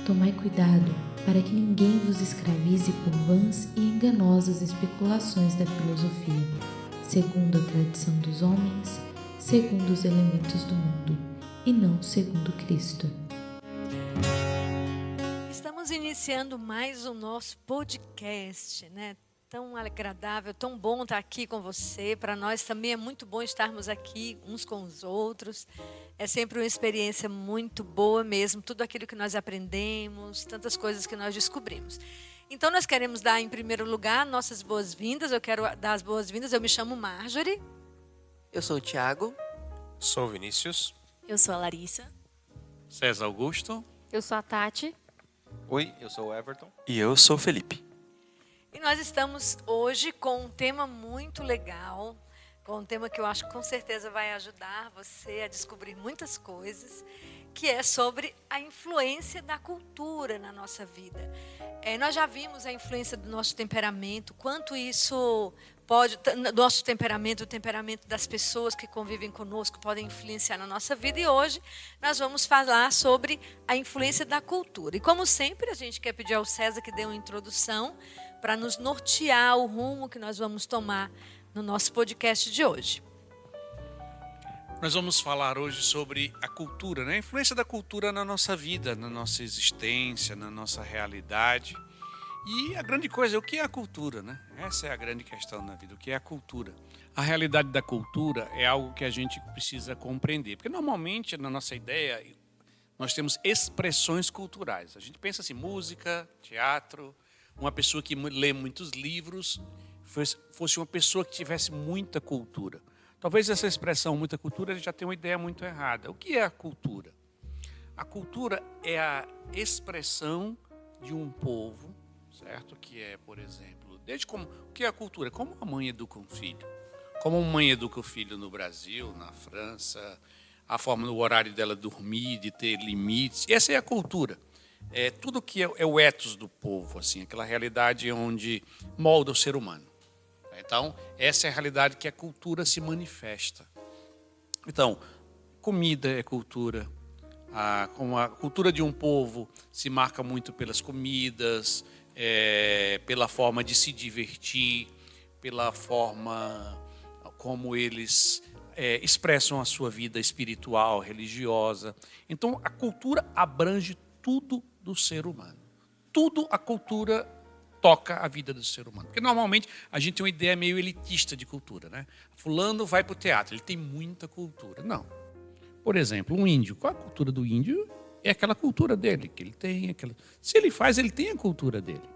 Tomai cuidado, para que ninguém vos escravize por vãs e enganosas especulações da filosofia, segundo a tradição dos homens, segundo os elementos do mundo, e não segundo Cristo. Estamos iniciando mais o nosso podcast, né? Tão agradável, tão bom estar aqui com você. Para nós também é muito bom estarmos aqui uns com os outros. É sempre uma experiência muito boa mesmo, tudo aquilo que nós aprendemos, tantas coisas que nós descobrimos. Então nós queremos dar em primeiro lugar nossas boas-vindas. Eu quero dar as boas-vindas. Eu me chamo Marjorie. Eu sou o Thiago. Sou o Vinícius. Eu sou a Larissa. César Augusto. Eu sou a Tati. Oi, eu sou o Everton. E eu sou o Felipe. E nós estamos hoje com um tema muito legal, com um tema que eu acho que com certeza vai ajudar você a descobrir muitas coisas, que é sobre a influência da cultura na nossa vida. Nós já vimos a influência do nosso temperamento, quanto isso pode, nosso temperamento, o temperamento das pessoas que convivem conosco podem influenciar na nossa vida. E hoje nós vamos falar sobre a influência da cultura. E como sempre, a gente quer pedir ao César que dê uma introdução para nos nortear o rumo que nós vamos tomar no nosso podcast de hoje. Nós vamos falar hoje sobre a cultura, né? A influência da cultura na nossa vida, na nossa existência, na nossa realidade. E a grande coisa é o que é a cultura, né? Essa é a grande questão na vida, o que é a cultura. A realidade da cultura é algo que a gente precisa compreender, porque normalmente na nossa ideia nós temos expressões culturais. A gente pensa assim, música, teatro, uma pessoa que lê muitos livros fosse uma pessoa que tivesse muita cultura. Talvez essa expressão, muita cultura, já tenha uma ideia muito errada. O que é a cultura? A cultura é a expressão de um povo, certo? Que é, por exemplo, o que é a cultura? Como a mãe educa um filho. Como uma mãe educa o filho no Brasil, na França, a forma do horário dela dormir, de ter limites. Essa é a cultura. É tudo que é o ethos do povo, assim, aquela realidade onde molda o ser humano. Então, essa é a realidade que a cultura se manifesta. Então, comida é cultura. Como a cultura de um povo se marca muito pelas comidas, pela forma de se divertir, pela forma como eles expressam a sua vida espiritual, religiosa. Então, a cultura abrange tudo do ser humano. Tudo a cultura toca a vida do ser humano. Porque normalmente a gente tem uma ideia meio elitista de cultura, né? Fulano vai para o teatro, ele tem muita cultura. Não. Por exemplo, um índio. Qual a cultura do índio? É aquela cultura dele, que ele tem. Se ele faz, ele tem a cultura dele.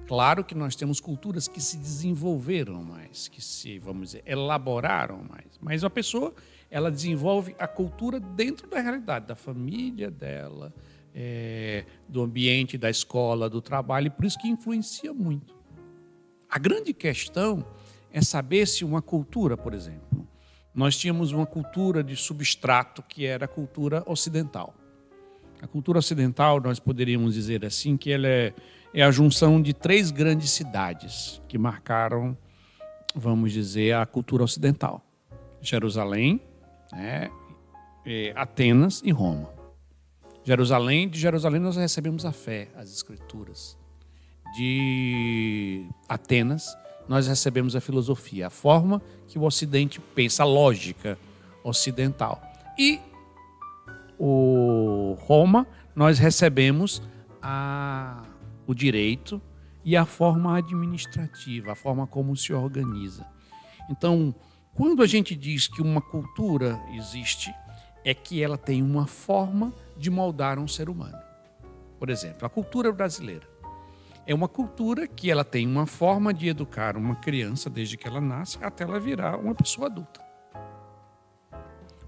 Claro que nós temos culturas que se desenvolveram mais, que se, vamos dizer, elaboraram mais. Mas a pessoa, ela desenvolve a cultura dentro da realidade, da família dela, do ambiente, da escola, do trabalho, e por isso que influencia muito. A grande questão é saber se uma cultura, por exemplo, nós tínhamos uma cultura de substrato que era a cultura ocidental. A cultura ocidental, nós poderíamos dizer assim, que ela é a junção de 3 grandes cidades que marcaram, vamos dizer, a cultura ocidental. Jerusalém, Atenas e Roma. De Jerusalém nós recebemos a fé, as escrituras. De Atenas nós recebemos a filosofia, a forma que o Ocidente pensa, a lógica ocidental. E Roma nós recebemos o direito e a forma administrativa, a forma como se organiza. Então, quando a gente diz que uma cultura existe, é que ela tem uma forma de moldar um ser humano. Por exemplo, a cultura brasileira é uma cultura que ela tem uma forma de educar uma criança desde que ela nasce até ela virar uma pessoa adulta.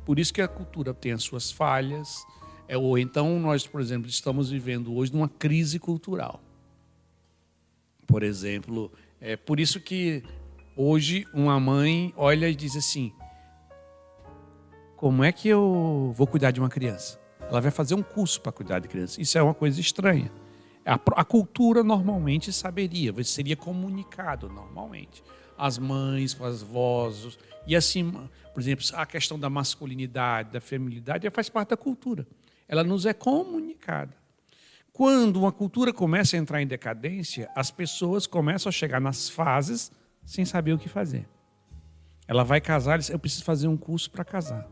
Por isso que a cultura tem as suas falhas, ou então nós, por exemplo, estamos vivendo hoje numa crise cultural. Por exemplo, é por isso que hoje uma mãe olha e diz assim: como é que eu vou cuidar de uma criança? Ela vai fazer um curso para cuidar de criança. Isso é uma coisa estranha. A cultura normalmente saberia, seria comunicado normalmente. As mães, as vozes, e assim, por exemplo, a questão da masculinidade, da feminilidade, faz parte da cultura. Ela nos é comunicada. Quando uma cultura começa a entrar em decadência, as pessoas começam a chegar nas fases sem saber o que fazer. Ela vai casar, eu preciso fazer um curso para casar.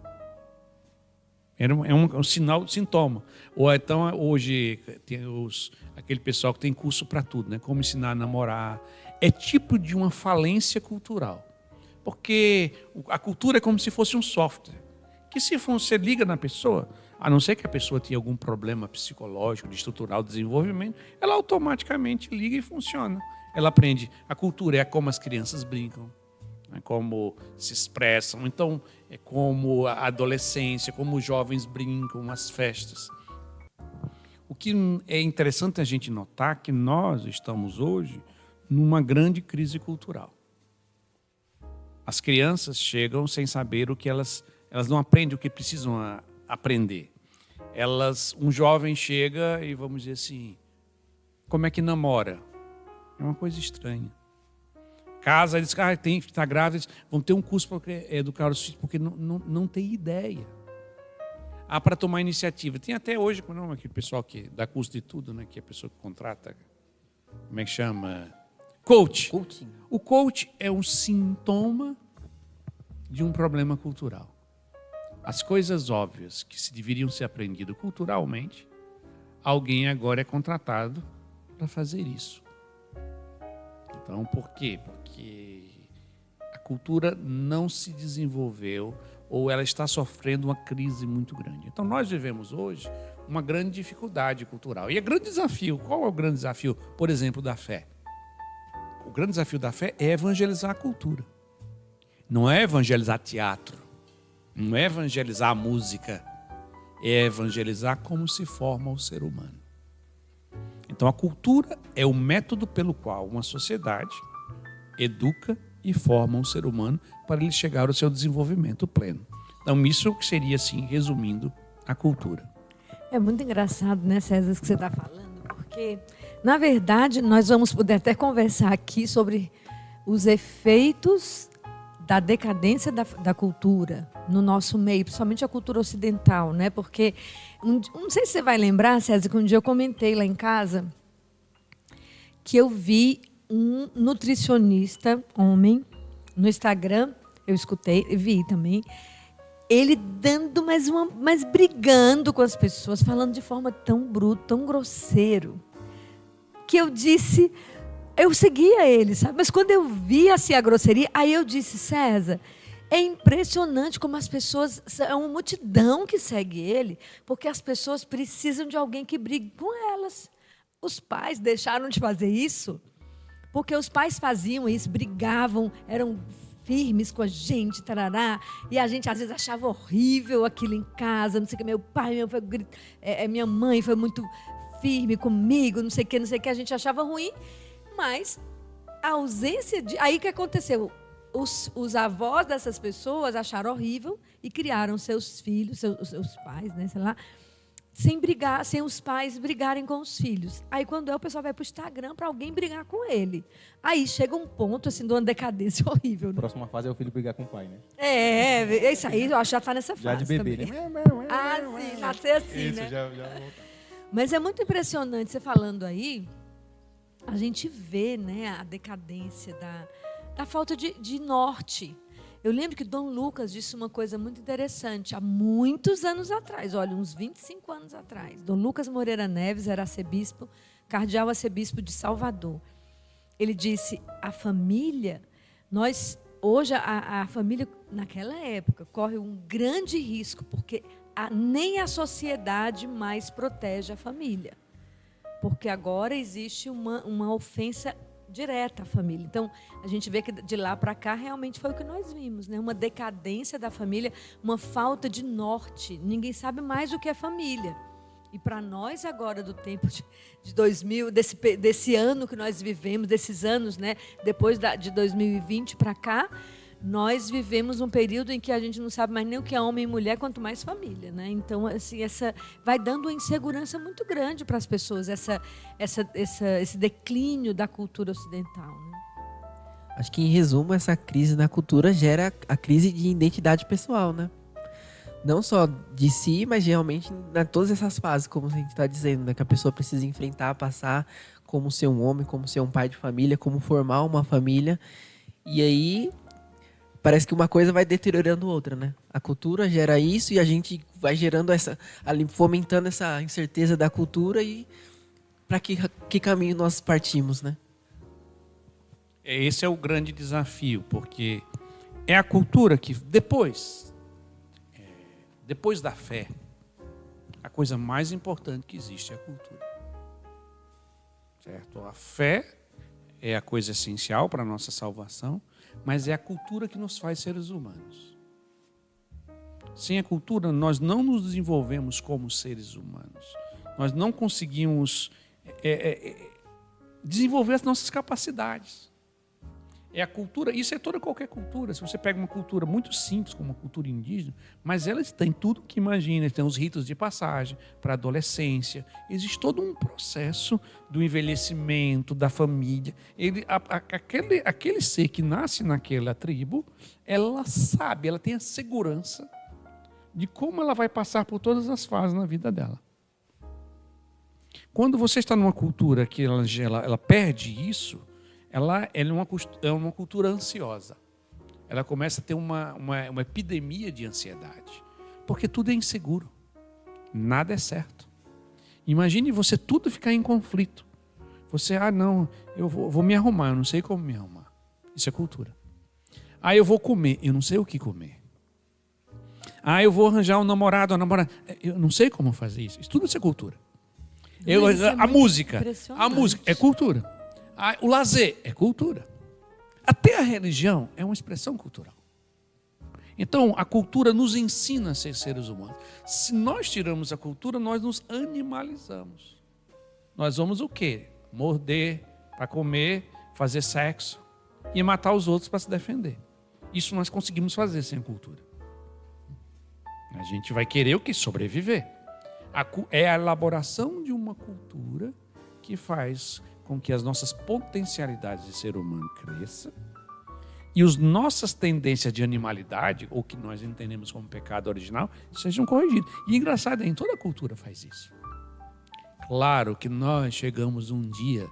É um sinal, sintoma. Ou então, hoje, tem aquele pessoal que tem curso para tudo, né? Como ensinar a namorar. É tipo de uma falência cultural. Porque a cultura é como se fosse um software. Que se você liga na pessoa, a não ser que a pessoa tenha algum problema psicológico, de estrutural desenvolvimento, ela automaticamente liga e funciona. Ela aprende. A cultura é como as crianças brincam, é como se expressam. Então, é como a adolescência, como os jovens brincam, as festas. O que é interessante a gente notar que nós estamos hoje numa grande crise cultural. As crianças chegam sem saber o que elas não aprendem o que precisam aprender. Um jovem chega e, vamos dizer assim, como é que namora? É uma coisa estranha. Casa, eles está grávida, vão ter um curso para educar os filhos, porque não tem ideia. Para tomar iniciativa. Tem até hoje, não, aquele pessoal que dá curso de tudo, né? Que é a pessoa que contrata, como é que chama? Coach. Coaching. O coach é um sintoma de um problema cultural. As coisas óbvias que se deveriam ser aprendidas culturalmente, alguém agora é contratado para fazer isso. Então, por quê? Porque a cultura não se desenvolveu ou ela está sofrendo uma crise muito grande. Então, nós vivemos hoje uma grande dificuldade cultural. E é grande desafio. Qual é o grande desafio, por exemplo, da fé? O grande desafio da fé é evangelizar a cultura. Não é evangelizar teatro. Não é evangelizar a música. É evangelizar como se forma o ser humano. Então, a cultura é o método pelo qual uma sociedade educa e forma um ser humano para ele chegar ao seu desenvolvimento pleno. Então, isso seria, assim, resumindo, a cultura. É muito engraçado, né, César, isso que você está falando, porque, na verdade, nós vamos poder até conversar aqui sobre os efeitos da decadência da cultura no nosso meio, principalmente a cultura ocidental, né? Porque, não sei se você vai lembrar, César, que um dia eu comentei lá em casa que eu vi um nutricionista, homem, no Instagram, eu escutei, vi também, ele dando mas brigando com as pessoas, falando de forma tão bruta, tão grosseiro, que eu disse, eu seguia ele, sabe? Mas quando eu vi assim a grosseria, aí eu disse, César, é impressionante como as pessoas, é uma multidão que segue ele, porque as pessoas precisam de alguém que brigue com elas. Os pais deixaram de fazer isso, porque os pais faziam isso, brigavam, eram firmes com a gente, tarará, e a gente às vezes achava horrível aquilo em casa, não sei o que, minha mãe foi muito firme comigo, não sei o que, a gente achava ruim, mas a ausência de... Aí o que aconteceu? Os avós dessas pessoas acharam horrível e criaram seus filhos, seus pais, né, sei lá, sem os pais brigarem com os filhos. Aí quando o pessoal vai para o Instagram para alguém brigar com ele. Aí chega um ponto assim, de uma decadência horrível. Né? A próxima fase é o filho brigar com o pai, né? É isso aí, eu acho que já está nessa fase. Já de bebê, também. né? Sim, nascer assim, isso, né? Já. Mas é muito impressionante você falando aí, a gente vê, né, a decadência da falta de norte. Eu lembro que Dom Lucas disse uma coisa muito interessante, há muitos anos atrás, olha, uns 25 anos atrás. Dom Lucas Moreira Neves era arcebispo, cardeal arcebispo de Salvador. Ele disse, a família, hoje a família, naquela época, corre um grande risco, porque nem a sociedade mais protege a família. Porque agora existe uma ofensa direta à família. Então, a gente vê que de lá para cá realmente foi o que nós vimos, né? Uma decadência da família, uma falta de norte. Ninguém sabe mais o que é família. E para nós agora, do tempo de 2000, desse ano que nós vivemos, desses anos, né? Depois de 2020 para cá, nós vivemos um período em que a gente não sabe mais nem o que é homem e mulher, quanto mais família, né? Então, assim, vai dando uma insegurança muito grande para as pessoas, esse declínio da cultura ocidental, né? Acho que, em resumo, essa crise na cultura gera a crise de identidade pessoal, né? Não só de si, mas realmente em todas essas fases, como a gente está dizendo, né? Que a pessoa precisa enfrentar, passar, como ser um homem, como ser um pai de família, como formar uma família. E aí, parece que uma coisa vai deteriorando outra, né? A cultura gera isso e a gente vai gerando fomentando essa incerteza da cultura e para que caminho nós partimos, né? Esse é o grande desafio, porque é a cultura que depois da fé, a coisa mais importante que existe é a cultura. Certo? A fé é a coisa essencial para a nossa salvação, mas é a cultura que nos faz seres humanos. Sem a cultura, nós não nos desenvolvemos como seres humanos. Nós não conseguimos desenvolver as nossas capacidades. É a cultura, isso é qualquer cultura. Se você pega uma cultura muito simples, como uma cultura indígena, mas ela tem tudo que imagina, tem os ritos de passagem para a adolescência. Existe todo um processo do envelhecimento, da família. Aquele ser que nasce naquela tribo, ela sabe, ela tem a segurança de como ela vai passar por todas as fases na vida dela. Quando você está numa cultura que ela perde isso, ela é uma cultura ansiosa. Ela começa a ter uma epidemia de ansiedade. Porque tudo é inseguro. Nada é certo. Imagine você tudo ficar em conflito. Você, não, eu vou me arrumar, eu não sei como me arrumar. Isso é cultura. Eu vou comer, eu não sei o que comer. Eu vou arranjar um namorado, uma namorada. Eu não sei como fazer isso. Isso tudo é cultura. A música é cultura. O lazer é cultura. Até a religião é uma expressão cultural. Então, a cultura nos ensina a ser seres humanos. Se nós tiramos a cultura, nós nos animalizamos. Nós vamos o quê? Morder para comer, fazer sexo e matar os outros para se defender. Isso nós conseguimos fazer sem a cultura. A gente vai querer o quê? Sobreviver. É a elaboração de uma cultura que faz com que as nossas potencialidades de ser humano cresçam e as nossas tendências de animalidade, ou que nós entendemos como pecado original, sejam corrigidas. E engraçado, em toda cultura faz isso. Claro que nós chegamos um dia,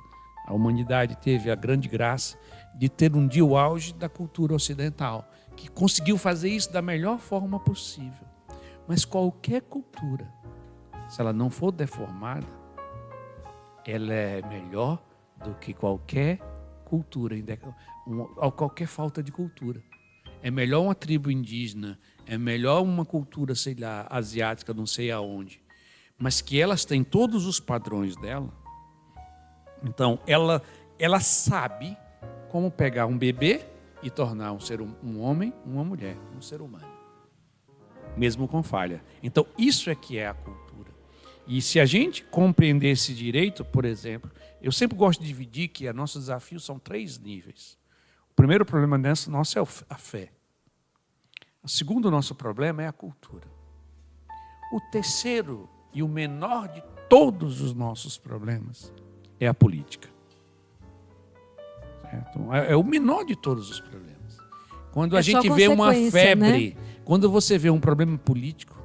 a humanidade teve a grande graça de ter um dia o auge da cultura ocidental, que conseguiu fazer isso da melhor forma possível. Mas qualquer cultura, se ela não for deformada, ela é melhor do que qualquer cultura, qualquer falta de cultura. É melhor uma tribo indígena, é melhor uma cultura, sei lá, asiática, não sei aonde, mas que elas têm todos os padrões dela. Então, ela sabe como pegar um bebê e tornar um homem, uma mulher, um ser humano, mesmo com falha. Então, isso é que é a cultura. E se a gente compreender esse direito, por exemplo, eu sempre gosto de dividir que nossos desafios são 3 níveis. O primeiro problema nosso é a fé. O segundo nosso problema é a cultura. O terceiro e o menor de todos os nossos problemas é a política. Certo? É o menor de todos os problemas. Quando a gente vê uma febre, né? Quando você vê um problema político,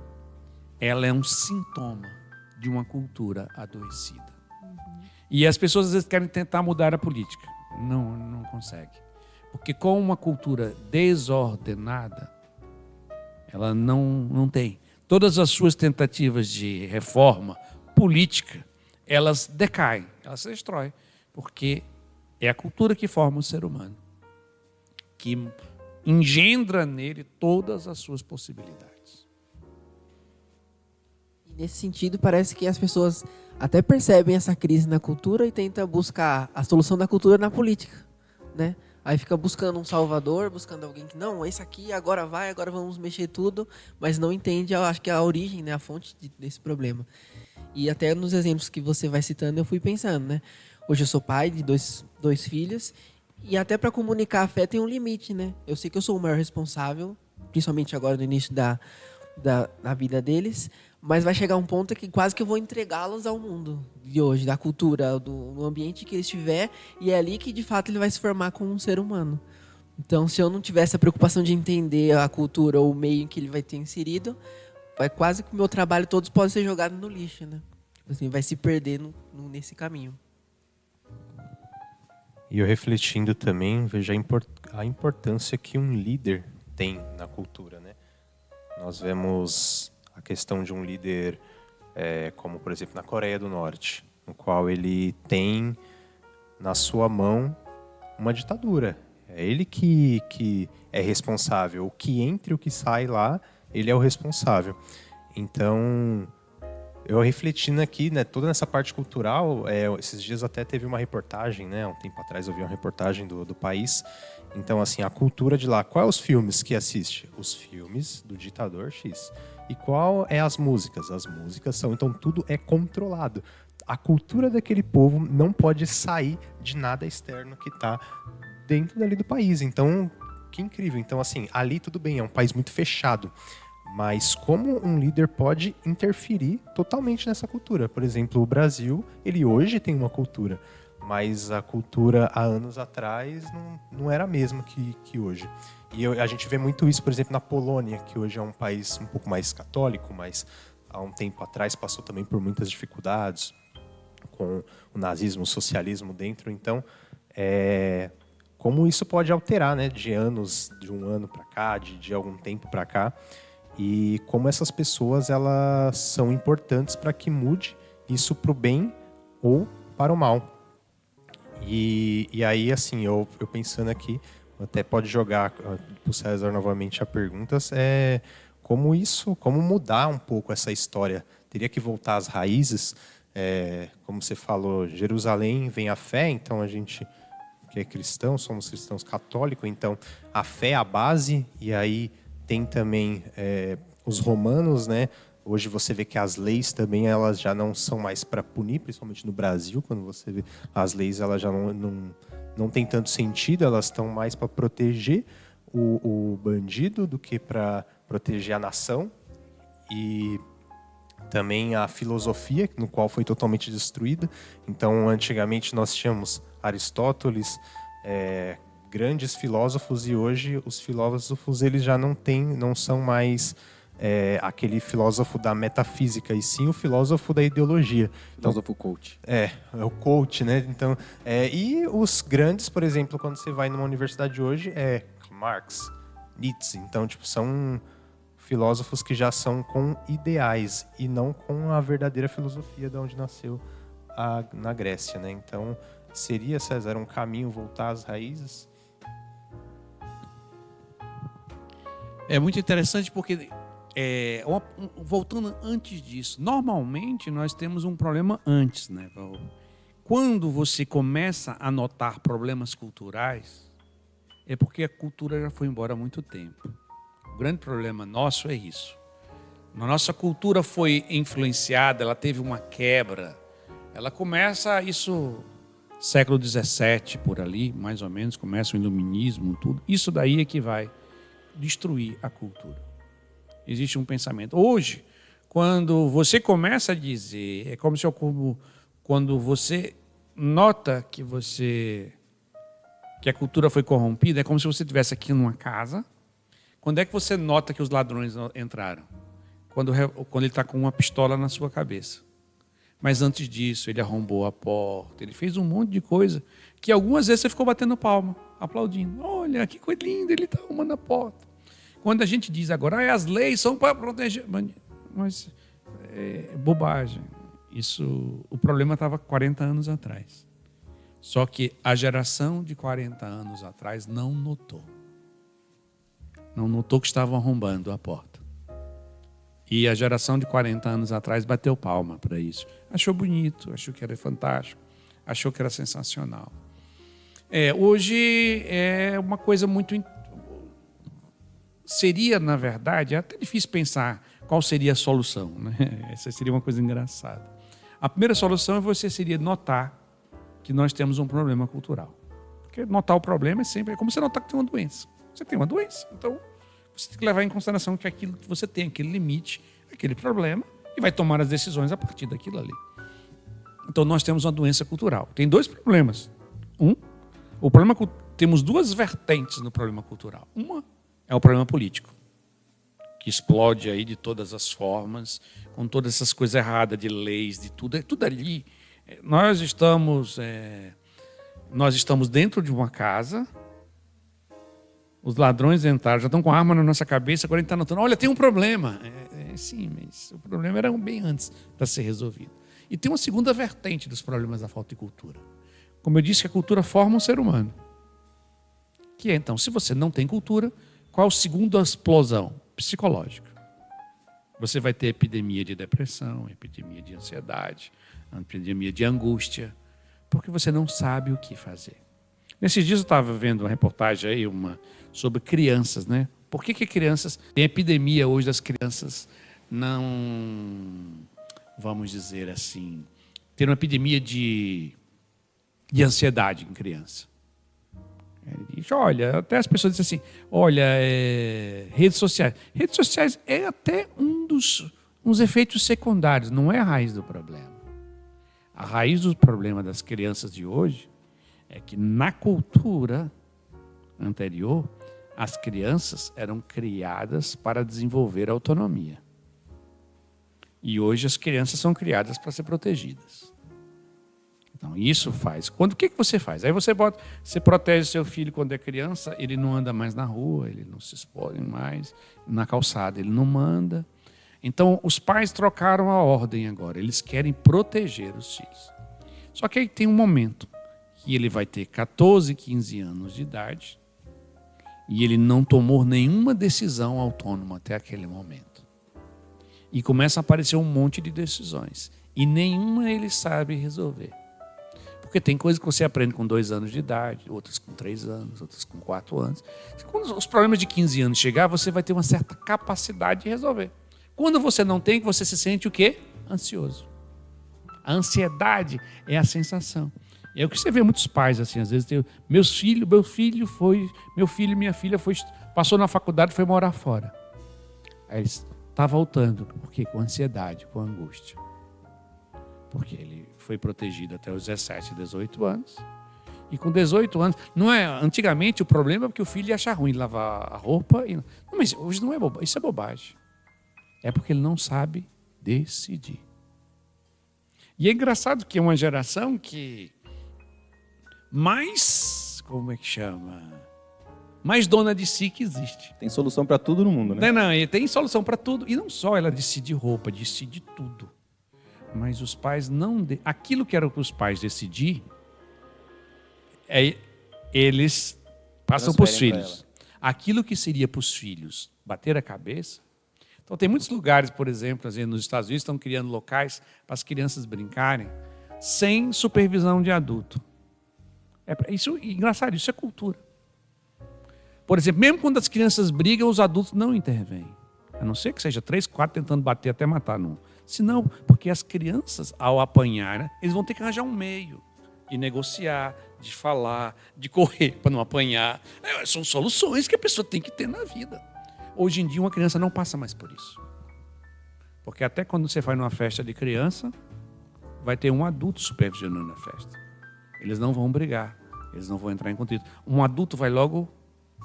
ela é um sintoma de uma cultura adoecida. E as pessoas às vezes querem tentar mudar a política. Não consegue. Porque com uma cultura desordenada, ela não tem. Todas as suas tentativas de reforma política, elas decaem, elas se destroem. Porque é a cultura que forma o ser humano, que engendra nele todas as suas possibilidades. Nesse sentido, parece que as pessoas até percebem essa crise na cultura e tentam buscar a solução da cultura na política, né? Aí fica buscando um salvador, buscando alguém que, não, esse aqui agora vamos mexer tudo, mas não entende, eu acho que a origem, né, a fonte desse problema. E até nos exemplos que você vai citando, eu fui pensando, né? Hoje eu sou pai de dois filhos e até para comunicar a fé tem um limite, né? Eu sei que eu sou o maior responsável, principalmente agora no início da vida deles, mas vai chegar um ponto que quase que eu vou entregá-los ao mundo de hoje, da cultura, do ambiente que ele estiver, e é ali que de fato ele vai se formar como um ser humano. Então, se eu não tiver essa preocupação de entender a cultura ou o meio em que ele vai ter inserido, vai quase que o meu trabalho todos podem ser jogados no lixo, né? Tipo assim, vai se perder nesse caminho. E eu refletindo também, vejo a importância que um líder tem na cultura, né? Nós vemos a questão de um líder, como por exemplo na Coreia do Norte, no qual ele tem na sua mão uma ditadura. É ele que é responsável. O que entra e o que sai lá, ele é o responsável. Então, eu refletindo aqui, né, toda essa parte cultural, esses dias até teve uma reportagem, né, um tempo atrás eu vi uma reportagem do país. Então, assim, a cultura de lá, quais os filmes que assiste? Os filmes do ditador X. E qual é as músicas? As músicas são, então tudo é controlado. A cultura daquele povo não pode sair de nada externo que está dentro dali do país. Então, que incrível. Então, assim, ali tudo bem, é um país muito fechado. Mas como um líder pode interferir totalmente nessa cultura? Por exemplo, o Brasil, ele hoje tem uma cultura, mas a cultura há anos atrás não era a mesma que hoje. E a gente vê muito isso, por exemplo, na Polônia, que hoje é um país um pouco mais católico, mas há um tempo atrás passou também por muitas dificuldades com o nazismo, o socialismo dentro. Então, como isso pode alterar, né, de um ano para cá, de algum tempo para cá, e como essas pessoas elas são importantes para que mude isso para o bem ou para o mal. E aí, assim, eu pensando aqui, até pode jogar para o César novamente a perguntas, como mudar um pouco essa história? Teria que voltar às raízes, como você falou, Jerusalém vem a fé, então a gente que é cristão, somos cristãos católicos, então a fé é a base, e aí tem também os romanos, né? Hoje você vê que as leis também elas já não são mais para punir, principalmente no Brasil, quando você vê as leis elas já não tem tanto sentido, elas estão mais para proteger o bandido do que para proteger a nação. E também a filosofia, no qual foi totalmente destruída. Então, antigamente nós tínhamos Aristóteles, grandes filósofos, e hoje os filósofos eles já não são mais aquele filósofo da metafísica, e sim o filósofo da ideologia. Filósofo coach. É o coach, né? Então, e os grandes, por exemplo, quando você vai numa universidade hoje, Marx, Nietzsche. Então, tipo, são filósofos que já são com ideais e não com a verdadeira filosofia de onde nasceu na Grécia, né? Então, seria, César, um caminho voltar às raízes? É muito interessante porque, voltando antes disso, normalmente nós temos um problema antes, né? Quando você começa a notar problemas culturais, é porque a cultura já foi embora há muito tempo. O grande problema nosso é isso. A nossa cultura foi influenciada, ela teve uma quebra. Ela começa, século XVII, por ali, mais ou menos, começa o iluminismo, tudo. Isso daí é que vai destruir a cultura. Existe um pensamento. Hoje, quando você começa a dizer, é como se quando você nota que a cultura foi corrompida, é como se você estivesse aqui numa casa. Quando é que você nota que os ladrões entraram? Quando ele está com uma pistola na sua cabeça. Mas antes disso, ele arrombou a porta, ele fez um monte de coisa que algumas vezes você ficou batendo palma, aplaudindo. Olha, que coisa linda, ele está arrumando a porta. Quando a gente diz agora, as leis são para proteger... Mas é bobagem. O problema estava 40 anos atrás. Só que a geração de 40 anos atrás não notou. Não notou que estavam arrombando a porta. E a geração de 40 anos atrás bateu palma para isso. Achou bonito, achou que era fantástico, achou que era sensacional. Hoje é uma coisa muito... Seria, na verdade, é até difícil pensar qual seria a solução, né? Essa seria uma coisa engraçada. A primeira solução seria notar que nós temos um problema cultural. Porque notar o problema é como você notar que tem uma doença. Você tem uma doença, então você tem que levar em consideração que aquilo que você tem, aquele limite, aquele problema, e vai tomar as decisões a partir daquilo ali. Então nós temos uma doença cultural. Tem dois problemas. Temos duas vertentes no problema cultural. Uma é o problema político, que explode aí de todas as formas, com todas essas coisas erradas de leis, de tudo, é tudo ali. Nós estamos dentro de uma casa, os ladrões entraram, já estão com a arma na nossa cabeça, agora a gente está notando, olha, tem um problema. Sim, mas o problema era bem antes para ser resolvido. E tem uma segunda vertente dos problemas da falta de cultura. Como eu disse, que a cultura forma um ser humano. Que é, então, se você não tem cultura, qual a segunda explosão? Psicológica. Você vai ter epidemia de depressão, epidemia de ansiedade, epidemia de angústia, porque você não sabe o que fazer. Nesses dias eu estava vendo uma reportagem aí, sobre crianças, né? Por que crianças... Tem epidemia hoje das crianças não... Vamos dizer assim... Ter uma epidemia de ansiedade em criança. Ele diz, olha, até as pessoas dizem assim, olha, redes sociais. Redes sociais é até uns efeitos secundários, não é a raiz do problema. A raiz do problema das crianças de hoje é que na cultura anterior, as crianças eram criadas para desenvolver autonomia. E hoje as crianças são criadas para ser protegidas. Então, isso faz. O que você faz? Aí você protege seu filho quando é criança, ele não anda mais na rua, ele não se expõe mais na calçada, ele não manda. Então, os pais trocaram a ordem agora, eles querem proteger os filhos. Só que aí tem um momento que ele vai ter 14, 15 anos de idade e ele não tomou nenhuma decisão autônoma até aquele momento. E começa a aparecer um monte de decisões e nenhuma ele sabe resolver. Porque tem coisas que você aprende com 2 anos de idade, outras com 3 anos, outras com 4 anos. Quando os problemas de 15 anos chegar, você vai ter uma certa capacidade de resolver. Quando você não tem, você se sente o quê? Ansioso. A ansiedade é a sensação. E é o que você vê muitos pais, assim, às vezes, meu filho e minha filha passou na faculdade e foi morar fora. Aí ele está voltando. Por quê? Com ansiedade, com angústia. Porque ele foi protegido até os 17, 18 anos. E com 18 anos... Antigamente o problema é que o filho ia achar ruim lavar a roupa. Não, mas hoje não é bobagem. Isso é bobagem. É porque ele não sabe decidir. E é engraçado que é uma geração que mais... Como é que chama? Mais dona de si que existe. Tem solução para tudo no mundo, né? Não, tem solução para tudo. E não só ela decide roupa, decide tudo. Mas os pais não... Aquilo que era para os pais decidir, eles passam para os filhos. Aquilo que seria para os filhos bater a cabeça... Então, tem muitos lugares, por exemplo, nos Estados Unidos, estão criando locais para as crianças brincarem sem supervisão de adulto. Engraçado, isso é cultura. Por exemplo, mesmo quando as crianças brigam, os adultos não intervêm. A não ser que seja 3, 4 tentando bater até matar um. Senão, porque as crianças, ao apanhar, eles vão ter que arranjar um meio de negociar, de falar, de correr para não apanhar. São soluções que a pessoa tem que ter na vida. Hoje em dia, uma criança não passa mais por isso. Porque até quando você vai numa festa de criança, vai ter um adulto supervisionando a festa. Eles não vão brigar, eles não vão entrar em conflito. Um adulto vai logo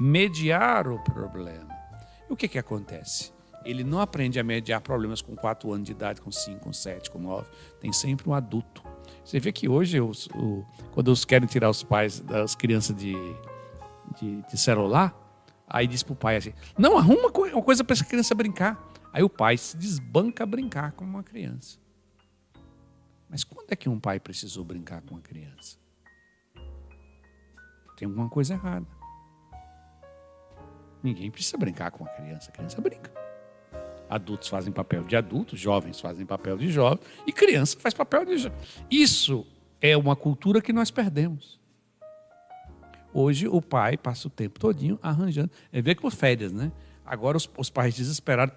mediar o problema. E o que acontece? Ele não aprende a mediar problemas com 4 anos de idade, com 5, com 7, com 9. Tem sempre um adulto. Você vê que hoje, quando eles querem tirar os pais das crianças de celular, aí diz para o pai assim, não, arruma uma coisa para essa criança brincar. Aí o pai se desbanca a brincar com uma criança. Mas quando é que um pai precisou brincar com uma criança? Tem alguma coisa errada. Ninguém precisa brincar com uma criança. A criança brinca. Adultos fazem papel de adultos, jovens fazem papel de jovem e criança faz papel de jovem. Isso é uma cultura que nós perdemos. Hoje o pai passa o tempo todinho arranjando. Vê que por férias, né? Agora os pais desesperados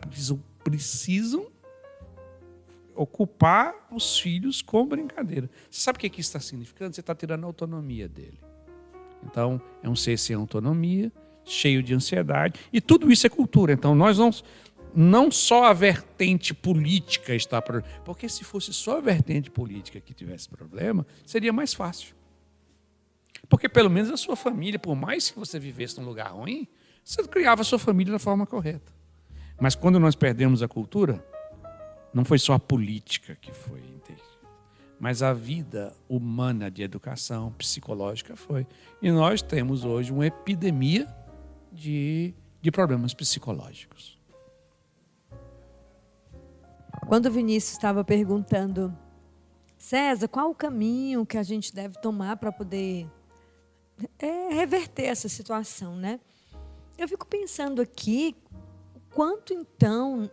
precisam ocupar os filhos com brincadeira. Você sabe o que isso está significando? Você está tirando a autonomia dele. Então, é um ser sem autonomia, cheio de ansiedade. E tudo isso é cultura. Então, nós não só a vertente política está... Porque se fosse só a vertente política que tivesse problema, seria mais fácil. Porque pelo menos a sua família, por mais que você vivesse num lugar ruim, você criava a sua família da forma correta. Mas quando nós perdemos a cultura, não foi só a política que foi interrompida, mas a vida humana de educação psicológica foi. E nós temos hoje uma epidemia de problemas psicológicos. Quando o Vinícius estava perguntando, César, qual o caminho que a gente deve tomar para poder reverter essa situação, né? Eu fico pensando aqui, quanto então,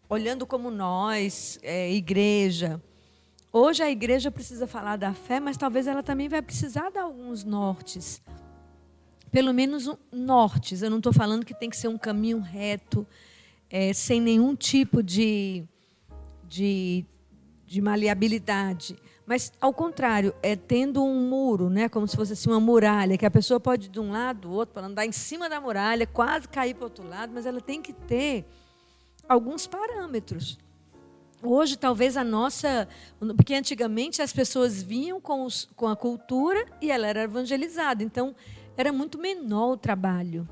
olhando como nós, igreja, hoje a igreja precisa falar da fé, mas talvez ela também vai precisar de alguns nortes. Pelo menos nortes. Eu não estou falando que tem que ser um caminho reto, sem nenhum tipo de maleabilidade. Mas, ao contrário, tendo um muro, né, como se fosse assim, uma muralha, que a pessoa pode ir de um lado, do outro, para andar em cima da muralha, quase cair para o outro lado, mas ela tem que ter alguns parâmetros. Hoje, talvez a nossa... Porque antigamente as pessoas vinham com a cultura e ela era evangelizada. Então, era muito menor o trabalho.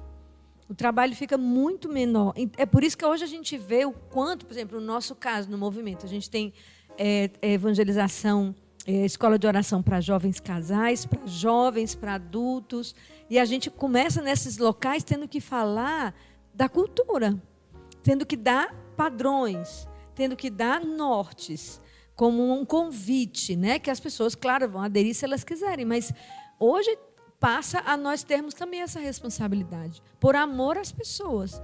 O trabalho fica muito menor. É por isso que hoje a gente vê o quanto, por exemplo, no nosso caso, no movimento, a gente tem evangelização, escola de oração para jovens casais, para jovens, para adultos. E a gente começa nesses locais tendo que falar da cultura, tendo que dar padrões, tendo que dar nortes, como um convite, né? Que as pessoas, claro, vão aderir se elas quiserem, mas hoje passa a nós termos também essa responsabilidade, por amor às pessoas.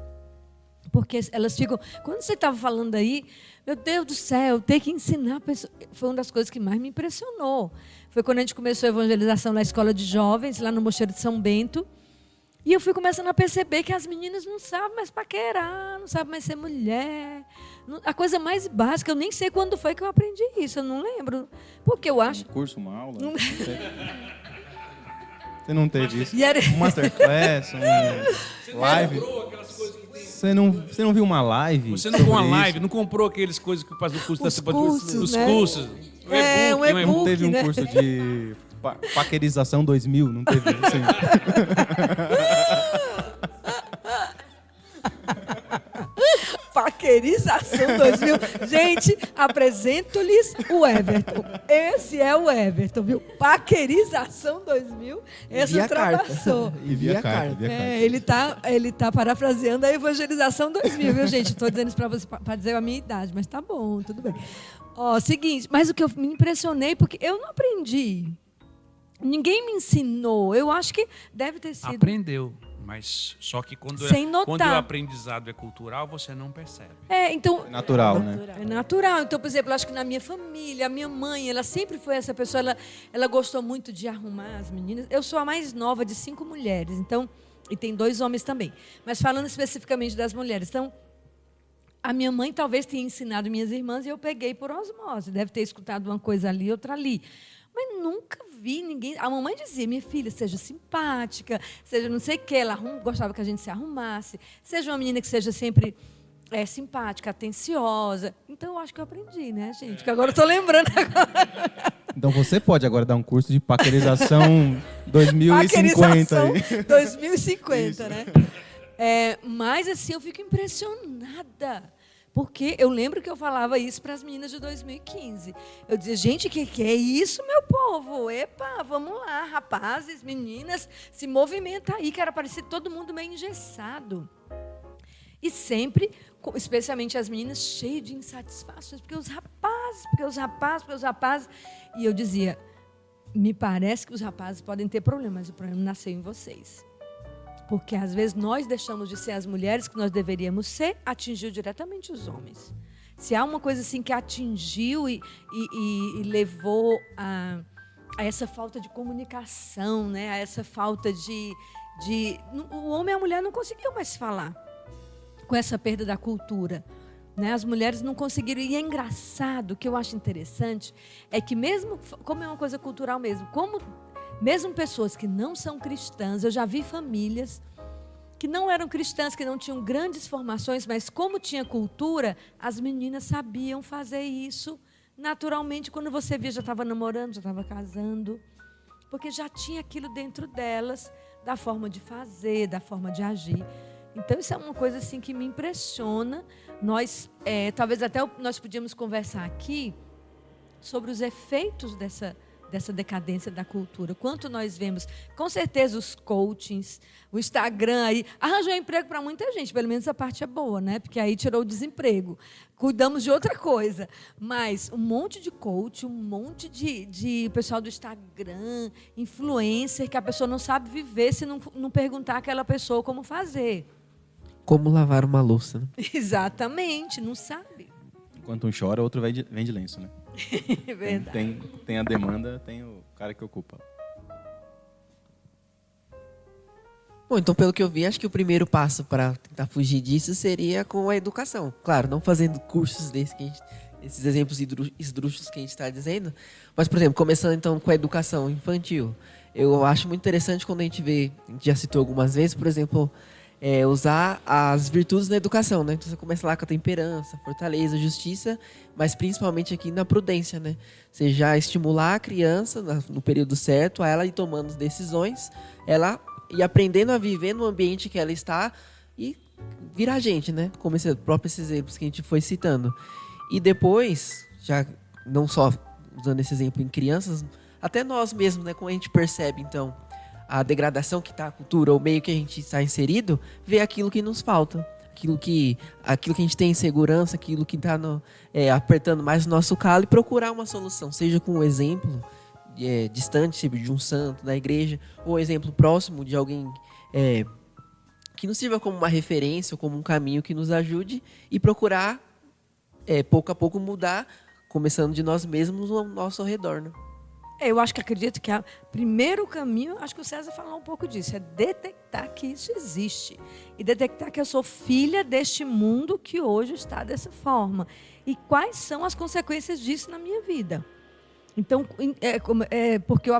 Porque elas ficam... Quando você estava falando aí, meu Deus do céu, ter que ensinar a pessoa... Foi uma das coisas que mais me impressionou. Foi quando a gente começou a evangelização na escola de jovens, lá no Mosteiro de São Bento. E eu fui começando a perceber que as meninas não sabem mais paquerar, não sabem mais ser mulher. A coisa mais básica, eu nem sei quando foi que eu aprendi isso, eu não lembro. Porque eu acho... Um curso, uma aula? Não sei. Você não teve isso? Um masterclass, live? Você não viu uma live? Você não viu uma live, não comprou aqueles coisas que faz o curso da cursos, os né? cursos. Um e-book, Não teve um né? curso de paquerização 2000? Não teve assim. Paquerização 2000. Gente, apresento-lhes o Everton. Esse é o Everton, viu? Paquerização 2000. Esse ultrapassou. E via carta. Ele tá parafraseando a evangelização 2000, viu, gente? Estou dizendo isso para você para dizer a minha idade, mas tá bom, tudo bem. Seguinte, mas o que eu me impressionei, porque eu não aprendi. Ninguém me ensinou. Eu acho que deve ter sido... Aprendeu. Mas só que quando o aprendizado é cultural, você não percebe. Então, é natural, né? É natural. Então, por exemplo, eu acho que na minha família, a minha mãe, ela sempre foi essa pessoa, ela gostou muito de arrumar as meninas. Eu sou a mais nova de 5 mulheres, então, e tem 2 homens também. Mas falando especificamente das mulheres, então, a minha mãe talvez tenha ensinado minhas irmãs e eu peguei por osmose. Deve ter escutado uma coisa ali, outra ali. Mas nunca vi ninguém... A mamãe dizia, minha filha, seja simpática, seja não sei o quê. Ela gostava que a gente se arrumasse. Seja uma menina que seja sempre simpática, atenciosa. Então, eu acho que eu aprendi, né, gente? Que agora eu estou lembrando. Então, você pode agora dar um curso de paquerização 2050. Paquerização 2050, né? Mas, assim, eu fico impressionada. Porque eu lembro que eu falava isso para as meninas de 2015. Eu dizia, gente, que é isso, meu povo? Epa, vamos lá, rapazes, meninas, se movimenta aí, que era parecido todo mundo meio engessado. E sempre, especialmente as meninas, cheias de insatisfações, porque os rapazes. E eu dizia, me parece que os rapazes podem ter problemas, mas o problema nasceu em vocês. Porque, às vezes, nós deixamos de ser as mulheres que nós deveríamos ser, atingiu diretamente os homens. Se há uma coisa assim que atingiu e levou a essa falta de comunicação, né? A essa falta de... O homem e a mulher não conseguiam mais falar com essa perda da cultura. Né? As mulheres não conseguiram. E é engraçado, o que eu acho interessante, é que mesmo, como é uma coisa cultural mesmo, como... Mesmo pessoas que não são cristãs, eu já vi famílias que não eram cristãs, que não tinham grandes formações, mas como tinha cultura, as meninas sabiam fazer isso naturalmente. Quando você via, já estava namorando, já estava casando, porque já tinha aquilo dentro delas, da forma de fazer, da forma de agir. Então, isso é uma coisa assim que me impressiona. Nós, talvez até nós podíamos conversar aqui sobre os efeitos dessa decadência da cultura. Quanto nós vemos, com certeza, os coachings, o Instagram aí, arranjou emprego para muita gente, pelo menos a parte é boa, né? Porque aí tirou o desemprego. Cuidamos de outra coisa. Mas um monte de coach, um monte de pessoal do Instagram, influencer, que a pessoa não sabe viver se não perguntar àquela pessoa como fazer. Como lavar uma louça, né? Exatamente, não sabe. Enquanto um chora, outro vende lenço, né? É verdade. Tem a demanda, tem o cara que ocupa. Bom, então pelo que eu vi, acho que o primeiro passo para tentar fugir disso seria com a educação. Claro, não fazendo cursos esses exemplos esdrúxulos que a gente está dizendo, mas, por exemplo, começando então com a educação infantil. Eu acho muito interessante quando a gente já citou algumas vezes, por exemplo, usar as virtudes na educação, né? Então você começa lá com a temperança, fortaleza, justiça, mas principalmente aqui na prudência, né? Você já estimular a criança no período certo, a ela ir tomando decisões, ela ir aprendendo a viver no ambiente que ela está e virar gente, né? Como esses exemplos que a gente foi citando. E depois, já não só usando esse exemplo em crianças, até nós mesmos, né? Como a gente percebe, então, a degradação que está a cultura, o meio que a gente está inserido, ver aquilo que nos falta, aquilo que a gente tem insegurança, aquilo que está apertando mais o nosso calo e procurar uma solução, seja com um exemplo distante de um santo da igreja, ou um exemplo próximo de alguém que nos sirva como uma referência ou como um caminho que nos ajude e procurar, pouco a pouco, mudar, começando de nós mesmos ao nosso redor, né? Eu acredito que o primeiro caminho, acho que o César falou um pouco disso, é detectar que isso existe. E detectar que eu sou filha deste mundo que hoje está dessa forma. E quais são as consequências disso na minha vida. Então, porque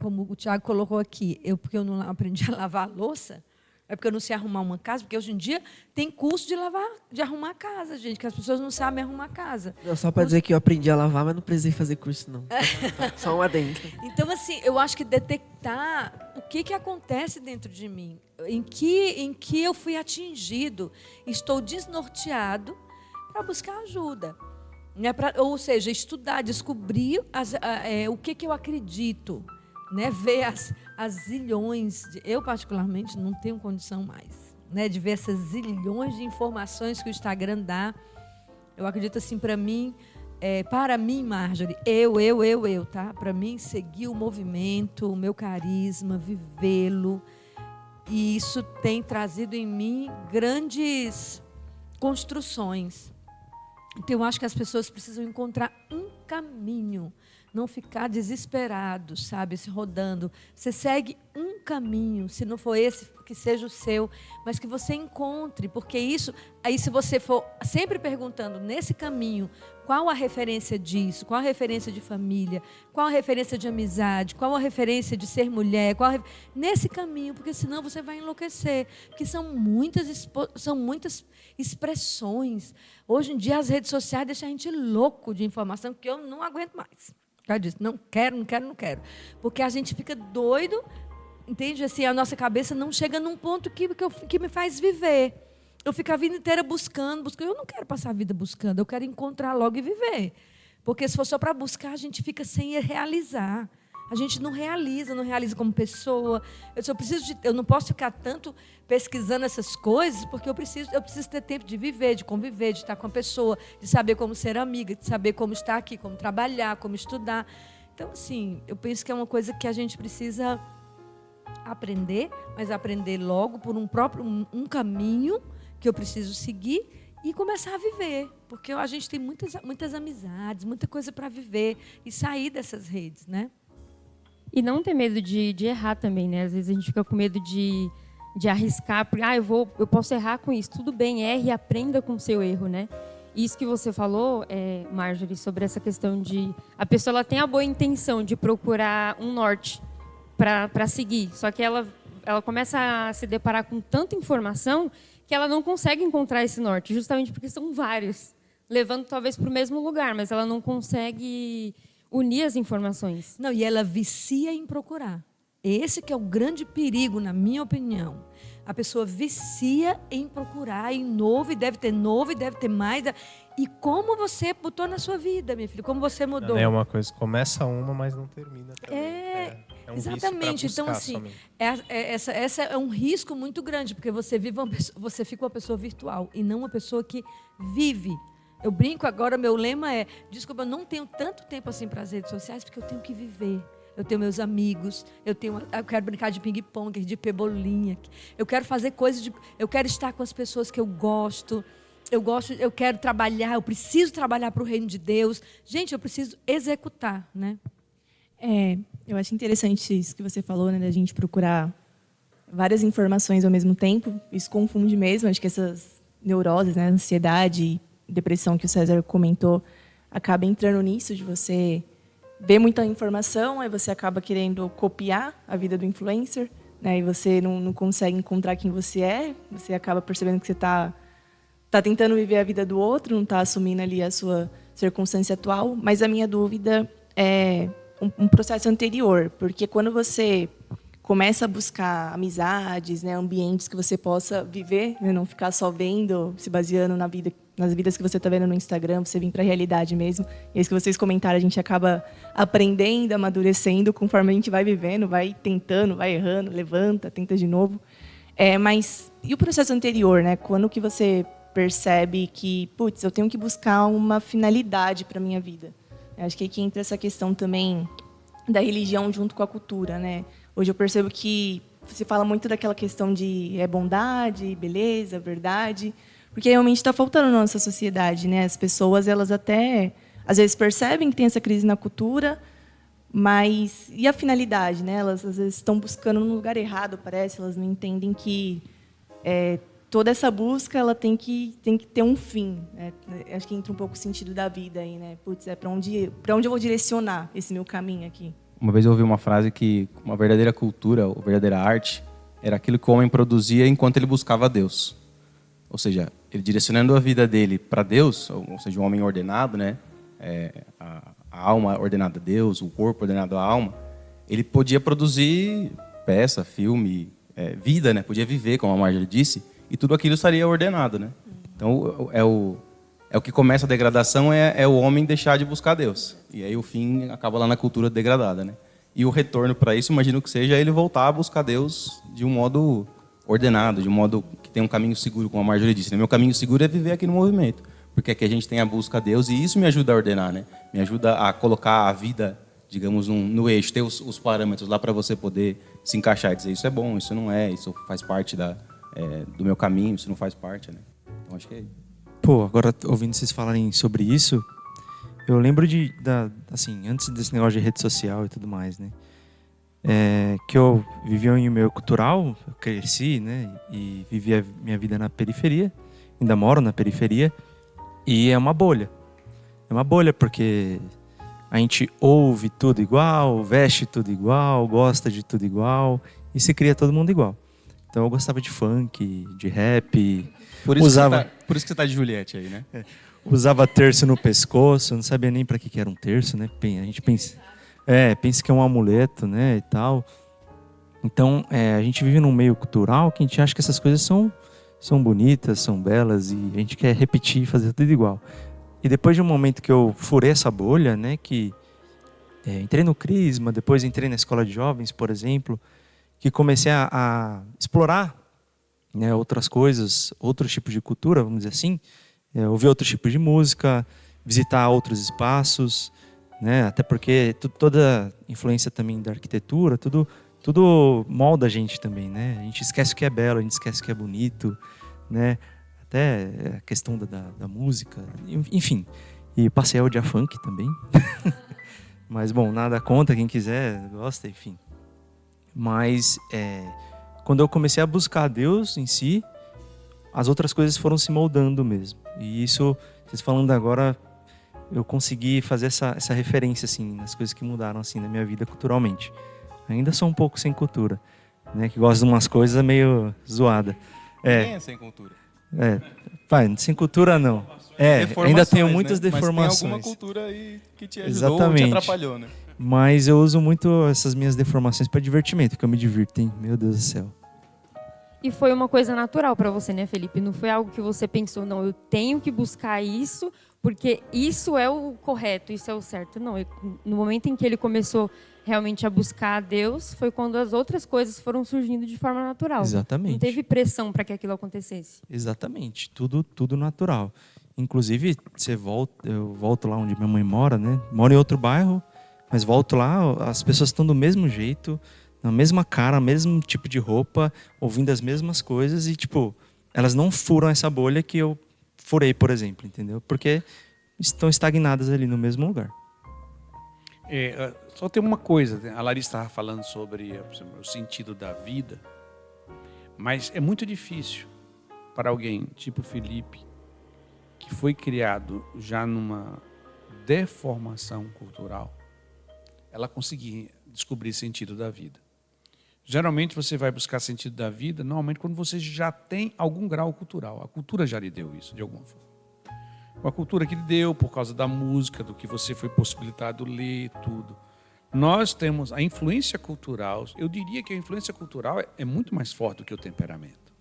como o Tiago colocou aqui, porque eu não aprendi a lavar a louça, é porque eu não sei arrumar uma casa, porque hoje em dia tem curso de arrumar a casa, gente, que as pessoas não sabem arrumar a casa. Não, só para dizer que eu aprendi a lavar, mas não precisei fazer curso, não. Só um adendo. Então, assim, eu acho que detectar o que acontece dentro de mim, em que eu fui atingido, estou desnorteado, para buscar ajuda. Né? Ou seja, estudar, descobrir o que eu acredito. Né, ver as zilhões, eu particularmente não tenho condição mais, né, de ver essas zilhões de informações que o Instagram dá. Eu acredito assim, para mim, Marjorie, tá? Para mim, seguir o movimento, o meu carisma, vivê-lo, e isso tem trazido em mim grandes construções. Então, eu acho que as pessoas precisam encontrar um caminho, não ficar desesperado, sabe, se rodando. Você segue um caminho, se não for esse, que seja o seu, mas que você encontre, porque isso, aí se você for sempre perguntando nesse caminho, qual a referência disso, qual a referência de família, qual a referência de amizade, qual a referência de ser mulher, nesse caminho, porque senão você vai enlouquecer, porque são muitas expressões. Hoje em dia as redes sociais deixam a gente louco de informação que eu não aguento mais. Eu disse, não quero. Porque a gente fica doido, entende? Assim, a nossa cabeça não chega num ponto que me faz viver. Eu fico a vida inteira buscando. Eu não quero passar a vida buscando, eu quero encontrar logo e viver. Porque se for só para buscar, a gente fica sem realizar. A gente não realiza como pessoa. Eu não posso ficar tanto pesquisando essas coisas, porque eu preciso ter tempo de viver, de conviver, de estar com a pessoa, de saber como ser amiga, de saber como estar aqui, como trabalhar, como estudar. Então, assim, eu penso que é uma coisa que a gente precisa aprender, mas aprender logo por um caminho que eu preciso seguir e começar a viver. Porque a gente tem muitas amizades, muita coisa para viver e sair dessas redes, né? E não ter medo de errar também, né? Às vezes a gente fica com medo de arriscar, porque eu posso errar com isso. Tudo bem, erre e aprenda com o seu erro, né? Isso que você falou, Marjorie, sobre essa questão de... A pessoa ela tem a boa intenção de procurar um norte para seguir, só que ela começa a se deparar com tanta informação que ela não consegue encontrar esse norte, justamente porque são vários, levando talvez para o mesmo lugar, mas ela não consegue unir as informações. Não, e ela vicia em procurar. Esse que é o grande perigo, na minha opinião. A pessoa vicia em procurar em novo, e deve ter mais. E como você botou na sua vida, minha filha? Como você mudou? É uma coisa, começa uma, mas não termina também. É um exatamente. Risco pra buscar Então, assim, somente. essa é um risco muito grande, porque você fica uma pessoa virtual e não uma pessoa que vive. Eu brinco agora, meu lema é: desculpa, eu não tenho tanto tempo assim para as redes sociais, porque eu tenho que viver. Eu tenho meus amigos, eu quero brincar de ping-pong, de pebolinha, eu quero fazer coisas, eu quero estar com as pessoas que eu gosto, eu quero trabalhar, eu preciso trabalhar para o reino de Deus. Gente, eu preciso executar, né? Eu acho interessante isso que você falou, né, da gente procurar várias informações ao mesmo tempo. Isso confunde mesmo, acho que essas neuroses, né, ansiedade, depressão que o César comentou, acaba entrando nisso, de você ver muita informação, aí você acaba querendo copiar a vida do influencer, né? E você não consegue encontrar quem você é, você acaba percebendo que você está tentando viver a vida do outro, não está assumindo ali a sua circunstância atual. Mas a minha dúvida é um processo anterior, porque quando você começa a buscar amizades, né, ambientes que você possa viver, né, não ficar só vendo, se baseando nas vidas que você está vendo no Instagram, você vir para a realidade mesmo. E é isso que vocês comentaram, a gente acaba aprendendo, amadurecendo, conforme a gente vai vivendo, vai tentando, vai errando, levanta, tenta de novo. Mas e o processo anterior, né? Quando que você percebe que, putz, eu tenho que buscar uma finalidade para a minha vida? Eu acho que aqui entra essa questão também da religião junto com a cultura, né? Hoje eu percebo que se fala muito daquela questão de bondade, beleza, verdade, porque realmente está faltando na nossa sociedade, né? As pessoas, elas até às vezes percebem que tem essa crise na cultura, mas e a finalidade, né? Elas às vezes estão buscando no lugar errado, parece. Elas não entendem que toda essa busca ela tem que ter um fim, né? Acho que entra um pouco o sentido da vida aí, né? Putz, para onde eu vou direcionar esse meu caminho aqui? Uma vez eu ouvi uma frase que uma verdadeira cultura, ou verdadeira arte, era aquilo que o homem produzia enquanto ele buscava Deus. Ou seja, ele direcionando a vida dele para Deus, ou seja, um homem ordenado, né? A alma ordenada a Deus, o corpo ordenado à alma, ele podia produzir peça, filme, vida, né? Podia viver, como a Marjorie disse, e tudo aquilo estaria ordenado, né? Então, o que começa a degradação é o homem deixar de buscar Deus. E aí o fim acaba lá na cultura degradada, né? E o retorno para isso, imagino que seja ele voltar a buscar Deus de um modo ordenado, de um modo que tem um caminho seguro, como a Marjorie disse, né? Meu caminho seguro é viver aqui no movimento, porque aqui a gente tem a busca a Deus e isso me ajuda a ordenar, né? Me ajuda a colocar a vida, digamos, no eixo, ter os parâmetros lá para você poder se encaixar e dizer isso é bom, isso não é, isso faz parte do meu caminho, isso não faz parte, né? Então acho que é isso. Pô, agora ouvindo vocês falarem sobre isso, eu lembro assim, antes desse negócio de rede social e tudo mais, né? Que eu vivia em meio cultural, eu cresci, né? E vivia a minha vida na periferia, ainda moro na periferia, e é uma bolha. É uma bolha porque a gente ouve tudo igual, veste tudo igual, gosta de tudo igual, e se cria todo mundo igual. Então eu gostava de funk, de rap. Por isso que você tá de Juliette aí, né? Usava terço no pescoço, não sabia nem para que era um terço, né? A gente pensa que é um amuleto, né, e tal. Então, a gente vive num meio cultural que a gente acha que essas coisas são bonitas, são belas, e a gente quer repetir, fazer tudo igual. E depois de um momento que eu furei essa bolha, né, que entrei no Crisma, depois entrei na escola de jovens, por exemplo, que comecei a explorar, né, outras coisas, outros tipos de cultura, vamos dizer assim, ouvir outros tipos de música, visitar outros espaços, né, até porque toda influência também da arquitetura, tudo molda a gente também, né? A gente esquece o que é belo, a gente esquece o que é bonito, né? Até a questão da música, enfim. E passei a odiar funk também. Mas, bom, nada contra, quem quiser, gosta, enfim. Mas quando eu comecei a buscar Deus em si, as outras coisas foram se moldando mesmo. E isso, vocês falando agora, eu consegui fazer essa referência assim, nas coisas que mudaram assim, na minha vida culturalmente. Ainda sou um pouco sem cultura, né? Que gosto de umas coisas meio zoada. Ninguém é sem cultura. Pai, sem cultura não. Ainda tenho muitas deformações. Mas tem alguma cultura aí que te ajudou Exatamente. ou te atrapalhou, né? Mas eu uso muito essas minhas deformações para divertimento, porque eu me divirto, hein? Meu Deus do céu. E foi uma coisa natural para você, né, Felipe? Não foi algo que você pensou, não, eu tenho que buscar isso, porque isso é o correto, isso é o certo. Não, no momento em que ele começou realmente a buscar a Deus, foi quando as outras coisas foram surgindo de forma natural. Exatamente. Não teve pressão para que aquilo acontecesse. Exatamente, tudo natural. Inclusive, eu volto lá onde minha mãe mora, né? Moro em outro bairro, mas volto lá, as pessoas estão do mesmo jeito, na mesma cara, mesmo tipo de roupa, ouvindo as mesmas coisas e, tipo, elas não furam essa bolha que eu furei, por exemplo, entendeu? Porque estão estagnadas ali no mesmo lugar. Só tem uma coisa, né? A Larissa estava falando sobre o sentido da vida, mas é muito difícil para alguém tipo Felipe, que foi criado já numa deformação cultural, ela conseguir descobrir sentido da vida. Geralmente você vai buscar sentido da vida, normalmente quando você já tem algum grau cultural. A cultura já lhe deu isso, de alguma forma. A cultura que lhe deu por causa da música, do que você foi possibilitado ler, tudo. Nós temos a influência cultural. Eu diria que a influência cultural é muito mais forte do que o temperamento.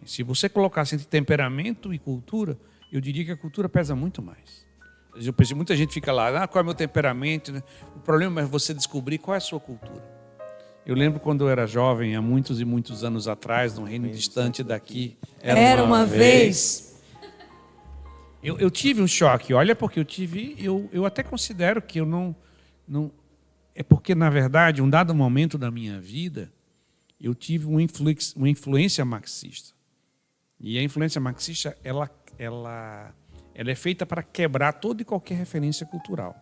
E se você colocasse entre temperamento e cultura, eu diria que a cultura pesa muito mais. Eu pensei, muita gente fica lá, qual é o meu temperamento? O problema é você descobrir qual é a sua cultura. Eu lembro quando eu era jovem, há muitos e muitos anos atrás, num reino distante daqui. Era uma vez. Eu tive um choque, olha, porque eu até considero que eu não... É porque, na verdade, um dado momento da minha vida, eu tive uma influência marxista. E a influência marxista, ela é feita para quebrar toda e qualquer referência cultural.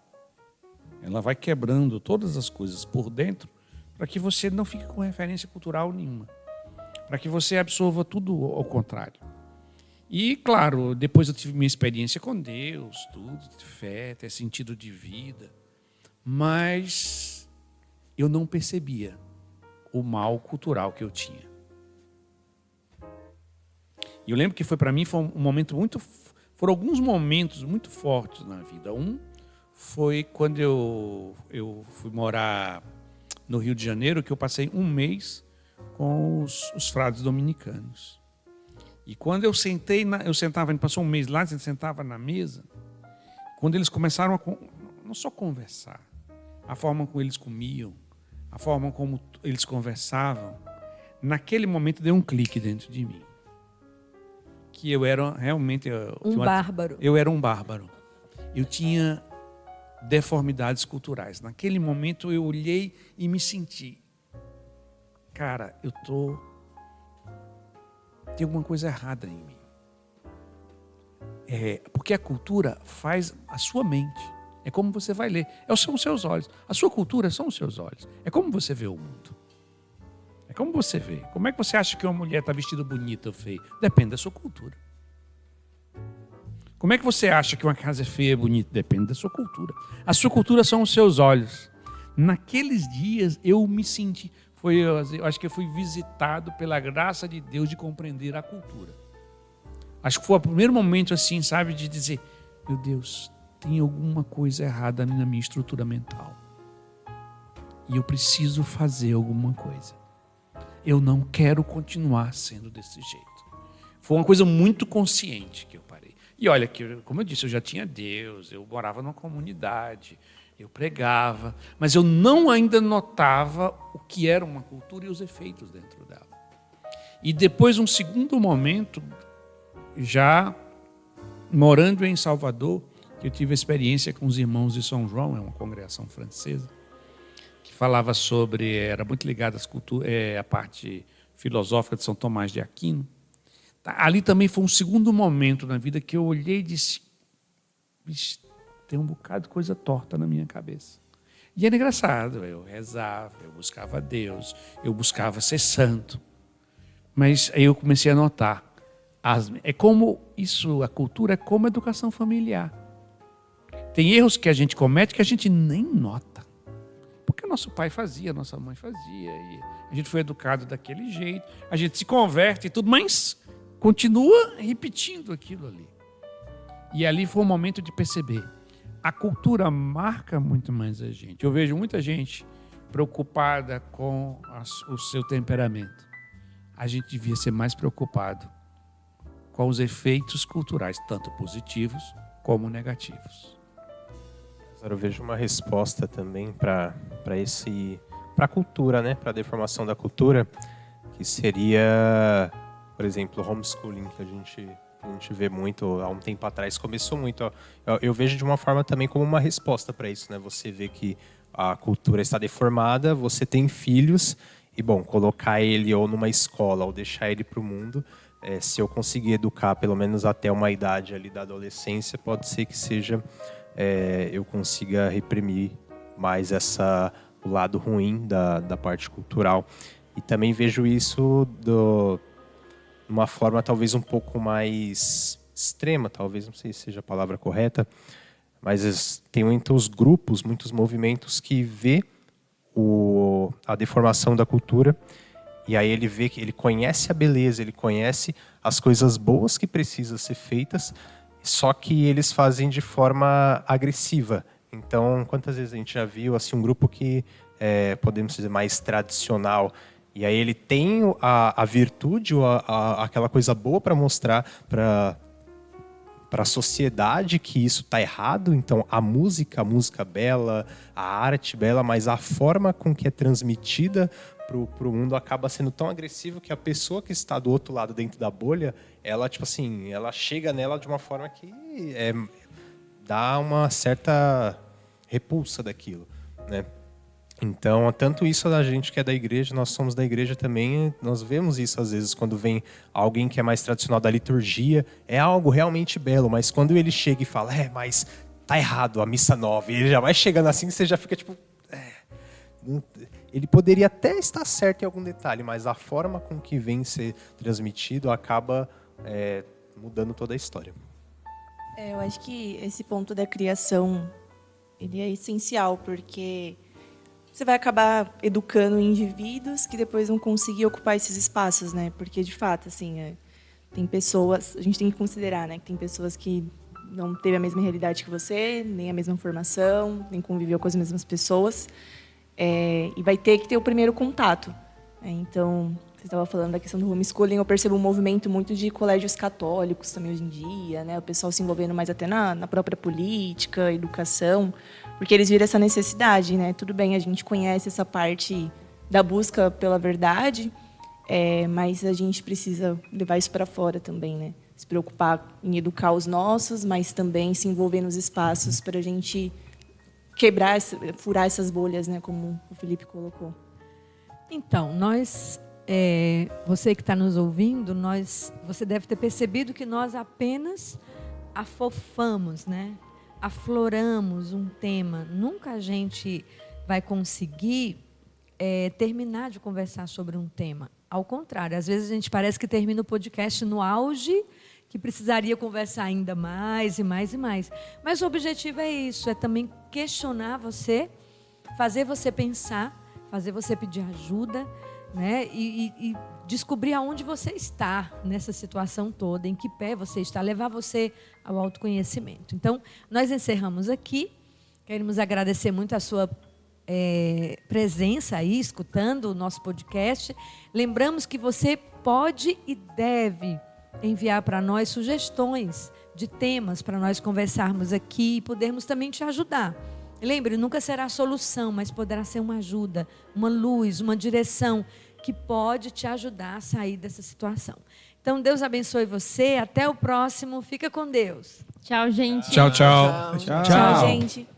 Ela vai quebrando todas as coisas por dentro para que você não fique com referência cultural nenhuma. Para que você absorva tudo ao contrário. E, claro, depois eu tive minha experiência com Deus, tudo, de fé, ter sentido de vida. Mas eu não percebia o mal cultural que eu tinha. E eu lembro que para mim foi um momento foram alguns momentos muito fortes na vida. Um foi quando eu fui morar no Rio de Janeiro, que eu passei um mês com os frades dominicanos. E quando eu sentava, a gente passou um mês lá, a gente sentava na mesa, quando eles começaram a não só conversar, a forma como eles comiam, a forma como eles conversavam, naquele momento deu um clique dentro de mim. Que eu era realmente... bárbaro. Eu era um bárbaro. Eu tinha deformidades culturais. Naquele momento eu olhei e me senti, cara, tem alguma coisa errada em mim. Porque a cultura faz a sua mente. É como você vai ler. São os seus olhos. A sua cultura são os seus olhos. É como você vê o mundo. É como você vê. Como é que você acha que uma mulher está vestida bonita ou feia? Depende da sua cultura. Como é que você acha que uma casa é feia ou bonita? Depende da sua cultura. A sua cultura são os seus olhos. Naqueles dias eu me senti... eu acho que eu fui visitado pela graça de Deus de compreender a cultura. Acho que foi o primeiro momento assim, sabe, de dizer, meu Deus, tem alguma coisa errada na minha estrutura mental. E eu preciso fazer alguma coisa. Eu não quero continuar sendo desse jeito. Foi uma coisa muito consciente que eu parei. E olha, como eu disse, eu já tinha Deus, eu morava numa comunidade, eu pregava, mas eu não ainda notava o que era uma cultura e os efeitos dentro dela. E depois, um segundo momento, já morando em Salvador, eu tive a experiência com os irmãos de São João, é uma congregação francesa, que falava sobre, era muito ligada às culturas, a parte filosófica de São Tomás de Aquino. Ali também foi um segundo momento na vida que eu olhei e disse, tem um bocado de coisa torta na minha cabeça. E era engraçado, eu rezava, eu buscava Deus, eu buscava ser santo. Mas aí eu comecei a notar, é como isso, a cultura é como a educação familiar. Tem erros que a gente comete que a gente nem nota. Porque nosso pai fazia, nossa mãe fazia, e a gente foi educado daquele jeito, a gente se converte e tudo, mas continua repetindo aquilo ali. E ali foi um momento de perceber. A cultura marca muito mais a gente. Eu vejo muita gente preocupada com o seu temperamento. a gente devia ser mais preocupado com os efeitos culturais, tanto positivos como negativos. Eu vejo uma resposta também para a cultura, né? Para a deformação da cultura, que seria, por exemplo, o homeschooling, que a gente vê muito há um tempo atrás, começou muito. Eu vejo de uma forma também como uma resposta para isso, né? Você vê que a cultura está deformada, você tem filhos, e bom, colocar ele ou numa escola ou deixar ele para o mundo, se eu conseguir educar pelo menos até uma idade ali da adolescência, pode ser que seja eu consiga reprimir mais o lado ruim da parte cultural. E também vejo isso de uma forma talvez um pouco mais extrema, talvez, não sei se seja a palavra correta, mas tem muitos grupos, muitos movimentos que vê a deformação da cultura, e aí ele vê que ele conhece a beleza, ele conhece as coisas boas que precisam ser feitas, só que eles fazem de forma agressiva. Então, quantas vezes a gente já viu assim, um grupo que podemos dizer mais tradicional, e aí ele tem a virtude, ou aquela coisa boa para mostrar para a sociedade que isso está errado. Então, a música bela, a arte bela, mas a forma com que é transmitida para o mundo acaba sendo tão agressivo que a pessoa que está do outro lado, dentro da bolha, ela, tipo assim, ela chega nela de uma forma que dá uma certa repulsa daquilo, né? Então, tanto isso a gente que é da igreja, nós somos da igreja também, nós vemos isso às vezes quando vem alguém que é mais tradicional da liturgia, é algo realmente belo, mas quando ele chega e fala, mas tá errado a missa nova, e ele já vai chegando assim, você já fica tipo, ele poderia até estar certo em algum detalhe, mas a forma com que vem ser transmitido acaba mudando toda a história. Eu acho que esse ponto da criação, ele é essencial, porque você vai acabar educando indivíduos que depois vão conseguir ocupar esses espaços, né? Porque, de fato, assim, tem pessoas... A gente tem que considerar, né? Que tem pessoas que não teve a mesma realidade que você, nem a mesma formação, nem conviveu com as mesmas pessoas. E vai ter que ter o primeiro contato. Então, você estava falando da questão do homeschooling, eu percebo um movimento muito de colégios católicos também hoje em dia, né? O pessoal se envolvendo mais até na própria política, educação, porque eles viram essa necessidade, né? Tudo bem, a gente conhece essa parte da busca pela verdade, mas a gente precisa levar isso para fora também, né? Se preocupar em educar os nossos, mas também se envolver nos espaços para a gente furar essas bolhas, né? Como o Felipe colocou. Então, você que está nos ouvindo, você deve ter percebido que nós apenas afofamos, né? Afloramos um tema. Nunca a gente vai conseguir terminar de conversar sobre um tema. Ao contrário, às vezes a gente parece que termina o podcast no auge, que precisaria conversar ainda mais e mais e mais. Mas o objetivo é isso, é também questionar você, fazer você pensar, fazer você pedir ajuda, né? E descobrir aonde você está nessa situação toda, em que pé você está, levar você ao autoconhecimento. Então, nós encerramos aqui. Queremos agradecer muito a sua presença aí, escutando o nosso podcast. Lembramos que você pode e deve enviar para nós sugestões de temas para nós conversarmos aqui e podermos também te ajudar. Lembre, nunca será a solução, mas poderá ser uma ajuda, uma luz, uma direção que pode te ajudar a sair dessa situação. Então, Deus abençoe você. Até o próximo. Fica com Deus. Tchau, gente. Tchau, tchau. Tchau, gente.